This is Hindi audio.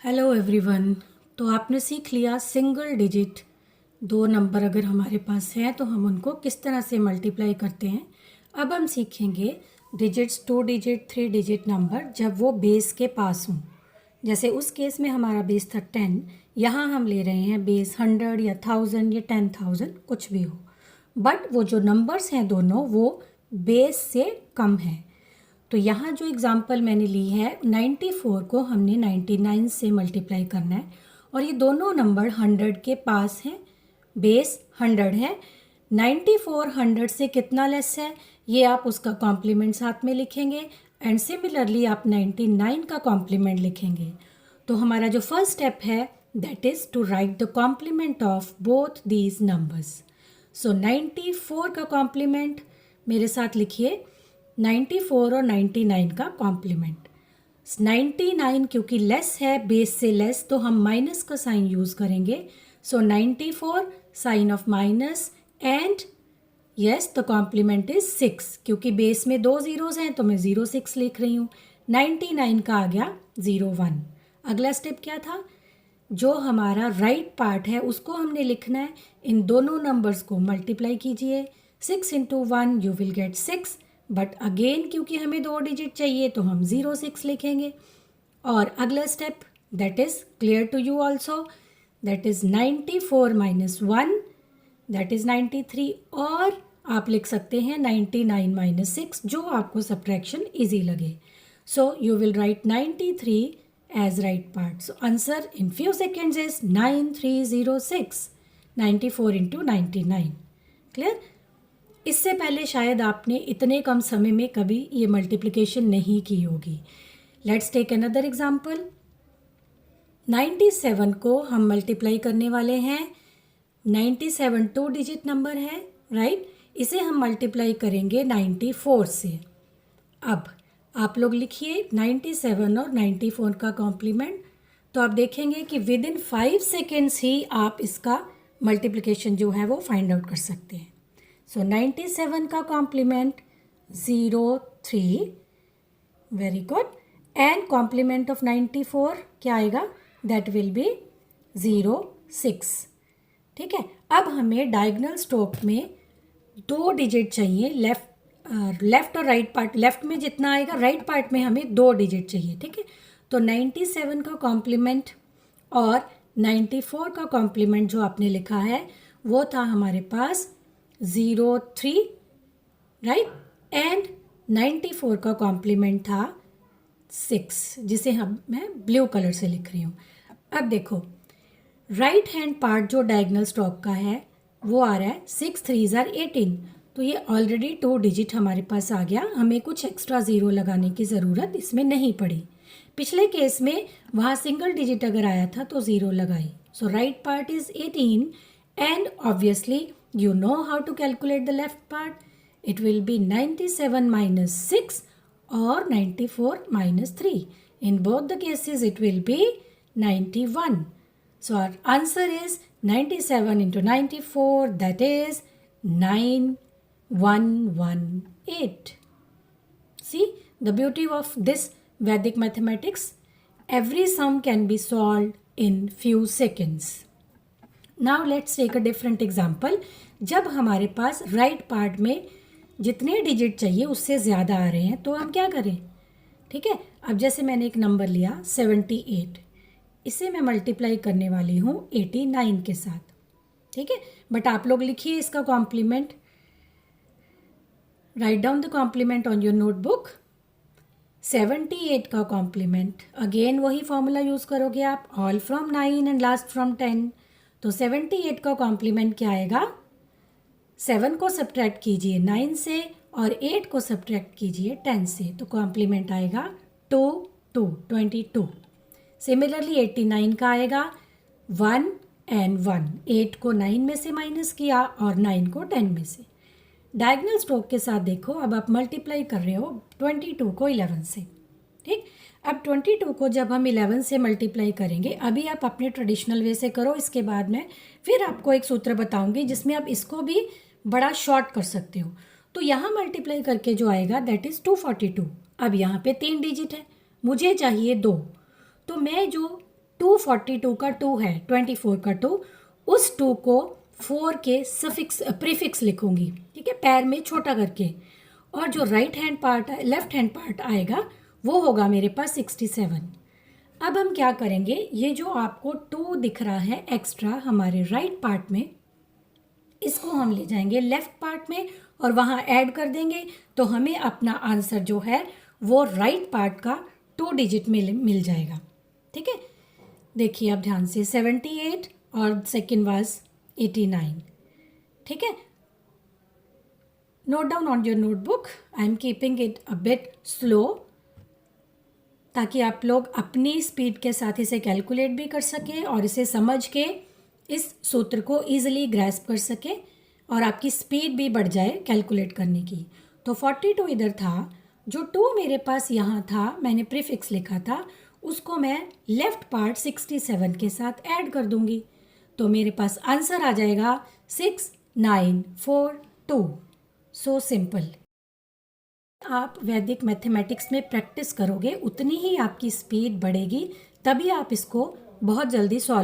Hello everyone. तो आपने सीख लिया सिंगल डिजिट दो नंबर अगर हमारे पास हैं तो हम उनको किस तरह से मल्टीप्लाई करते हैं। अब हम सीखेंगे digits, two digit, three digit number जब वो बेस के पास हों। जैसे उस केस में हमारा बेस था 10, यहाँ हम ले रहे हैं बेस 100 या 1000 या 10,000 कुछ भी हो, बट वो जो नंबर्स हैं दोनों वो बेस से कम हैं। तो यहाँ जो एग्ज़ाम्पल मैंने ली है 94 को हमने 99 से मल्टीप्लाई करना है और ये दोनों नंबर 100 के पास हैं, बेस 100 है। 94 100 से कितना लेस है ये आप उसका कॉम्प्लीमेंट साथ में लिखेंगे एंड सिमिलरली आप 99 का कॉम्प्लीमेंट लिखेंगे। तो हमारा जो फर्स्ट स्टेप है that is to write the complement of both these numbers. So 94 का कॉम्प्लीमेंट मेरे साथ लिखिए, 94 और 99 का कॉम्प्लीमेंट। 99 क्योंकि लेस है बेस से लेस तो हम माइनस का साइन यूज़ करेंगे। So 94 sign of minus and yes the complement is 6 क्योंकि बेस में दो ज़ीरोज़ हैं तो मैं 06 लिख रही हूँ। 99 का आ गया 01। अगला स्टेप क्या था, जो हमारा राइट पार्ट है उसको हमने लिखना है। इन दोनों नंबर्स को मल्टीप्लाई कीजिए, 6 into 1 you will get 6, but again क्योंकि हमें दो डिजिट चाहिए तो हम 06 लिखेंगे। और अगला step that is clear to you also, that is 94 minus 1 that is 93, और आप लिख सकते हैं 99 माइनस 6 जो आपको सब्ट्रैक्शन ईजी लगे। So you will write 93 as right part. So answer in few seconds is 9306, 94 into 99. Clear? इससे पहले शायद आपने इतने कम समय में कभी ये मल्टीप्लिकेशन नहीं की होगी। Let's take another example. 97 को हम मल्टीप्लाई करने वाले हैं। 97 टू डिजिट नंबर है, राइट? इसे हम मल्टीप्लाई करेंगे 94 से। अब आप लोग लिखिए 97 और 94 का कॉम्प्लीमेंट, तो आप देखेंगे कि विद इन 5 सेकेंड्स ही आप इसका मल्टीप्लिकेशन जो है वो फाइंड आउट कर सकते हैं। सो 97 का complement 03, very good, and complement of 94 क्या आएगा, दैट विल बी 06। ठीक है, अब हमें डायगोनल स्ट्रोक में दो डिजिट चाहिए, लेफ्ट और राइट पार्ट, लेफ्ट में जितना आएगा राइट पार्ट में हमें दो डिजिट चाहिए। ठीक है, तो 97 का कॉम्प्लीमेंट और 94 का कॉम्प्लीमेंट जो आपने लिखा है वो था हमारे पास 03, राइट, एंड 94 का कॉम्प्लीमेंट था 6, जिसे मैं ब्लू कलर से लिख रही हूँ। अब देखो राइट हैंड पार्ट जो डायगोनल स्ट्रोक का है वो आ रहा है 6 3 18, तो ये ऑलरेडी टू डिजिट हमारे पास आ गया, हमें कुछ एक्स्ट्रा ज़ीरो लगाने की ज़रूरत इसमें नहीं पड़ी। पिछले केस में वहाँ सिंगल डिजिट अगर आया था तो ज़ीरो लगाई। So right part is 18 and obviously you know how to calculate the left part. It will be 97 minus 6 or 94 minus 3. In both the cases it will be 91. So our answer is 97 into 94, that is 9118. See the beauty of this Vedic mathematics. Every sum can be solved in few seconds. Now let's take a different example. जब हमारे पास राइट पार्ट में जितने डिजिट चाहिए उससे ज़्यादा आ रहे हैं तो हम क्या करें। ठीक है, अब जैसे मैंने एक नंबर लिया 78, इसे मैं मल्टीप्लाई करने वाली हूँ 89 के साथ। ठीक है, बट आप लोग लिखिए इसका complement, write down the complement on your notebook. 78 का कॉम्प्लीमेंट अगेन वही फॉर्मूला यूज़ करोगे आप, all from 9 and last from 10। तो 78 का कॉम्प्लीमेंट क्या आएगा, 7 को सब्ट्रैक्ट कीजिए 9 से और 8 को सब्ट्रैक्ट कीजिए 10 से, तो कॉम्प्लीमेंट आएगा 22। सिमिलरली 89 का आएगा 1 एंड 1, 8 को 9 में से माइनस किया और 9 को 10 में से। डायगोनल स्ट्रोक के साथ देखो, अब आप मल्टीप्लाई कर रहे हो 22 को 11 से। ठीक, अब 22 को जब हम 11 से मल्टीप्लाई करेंगे, अभी आप अपने ट्रेडिशनल वे से करो, इसके बाद में फिर आपको एक सूत्र बताऊंगी जिसमें आप इसको भी बड़ा शॉर्ट कर सकते हो। तो यहाँ मल्टीप्लाई करके जो आएगा दैट इज़ 242। अब यहाँ पे 3 डिजिट है, मुझे चाहिए 2, तो मैं जो 242 का 2 है, 24 का 2, उस 2 को 4 के सफिक्स प्रीफिक्स लिखूंगी, ठीक है, पैर में छोटा करके। और जो right hand part left hand part आएगा वो होगा मेरे पास 67। अब हम क्या करेंगे, ये जो आपको 2 दिख रहा है एक्स्ट्रा हमारे राइट पार्ट में, इसको हम ले जाएंगे लेफ्ट पार्ट में और वहाँ ऐड कर देंगे, तो हमें अपना आंसर जो है वो राइट पार्ट का 2 डिजिट में मिल जाएगा। ठीक है, देखिए आप ध्यान से, 78 और सेकेंड वाज 89। ठीक है, note down on your notebook. I am keeping it a bit slow ताकि आप लोग अपनी स्पीड के साथ इसे कैलकुलेट भी कर सकें और इसे समझ के इस सूत्र को ईजिली ग्रैस्प कर सकें और आपकी स्पीड भी बढ़ जाए कैलकुलेट करने की। तो 42 इधर था, जो 2 मेरे पास यहाँ था, मैंने प्रीफिक्स लिखा था, उसको मैं लेफ्ट पार्ट 67 के साथ ऐड कर दूंगी, तो मेरे पास आंसर आ जाएगा 6942। So simple. आप वैदिक मैथमेटिक्स में प्रैक्टिस करोगे उतनी ही आपकी स्पीड बढ़ेगी, तभी आप इसको बहुत जल्दी सॉल्व